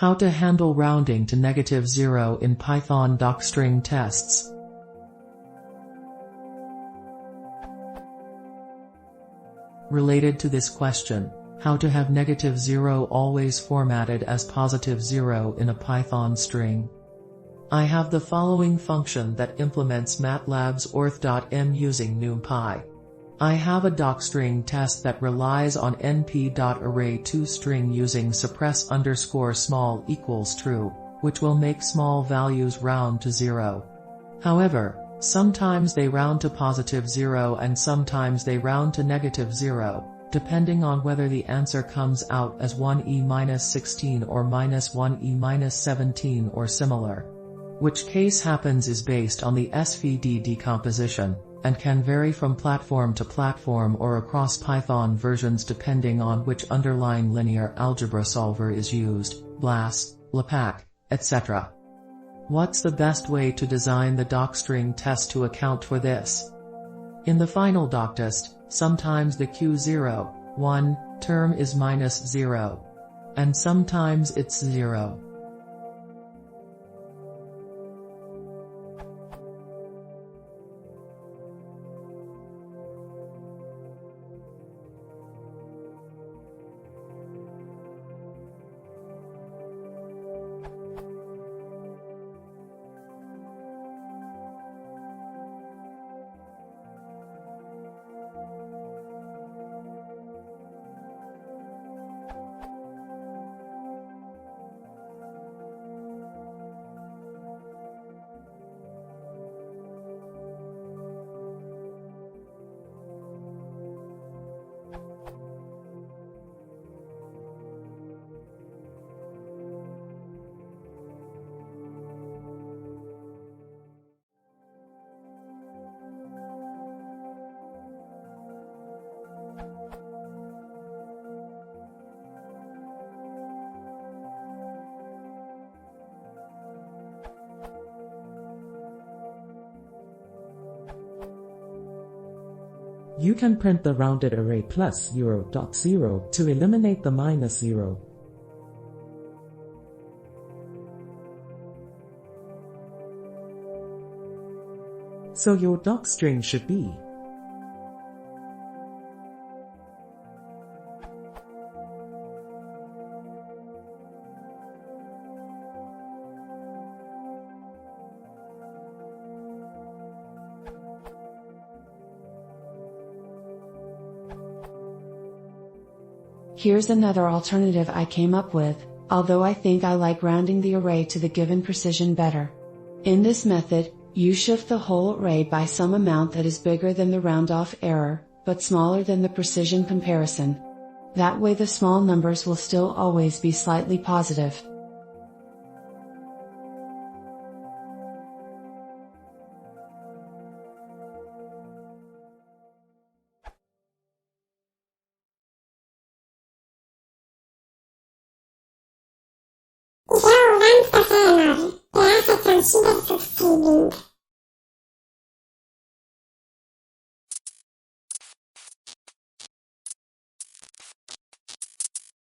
How to handle rounding to -0 in Python docstring tests. Related to this question, how to have -0 always formatted as +0 in a Python string. I have the following function that implements MATLAB's orth.m using numpy. I have a docstring test that relies on np.array2string using suppress_small equals true, which will make small values round to 0. However, sometimes they round to +0 and sometimes they round to -0, depending on whether the answer comes out as 1e-16 or -1e-17 or similar. Which case happens is based on the SVD decomposition, and can vary from platform to platform or across Python versions depending on which underlying linear algebra solver is used, BLAS, LPAC, etc. What's the best way to design the docstring test to account for this? In the final doctest, sometimes the Q0, 1 term is -0. And sometimes it's 0. You can print the rounded array plus $0.0 to eliminate the -0. So your docstring should be Here's another alternative I came up with, although I think I like rounding the array to the given precision better. In this method, you shift the whole array by some amount that is bigger than the round-off error, but smaller than the precision comparison. That way the small numbers will still always be slightly positive. Zo, dames en heren, de laatste transcendent verfeeling.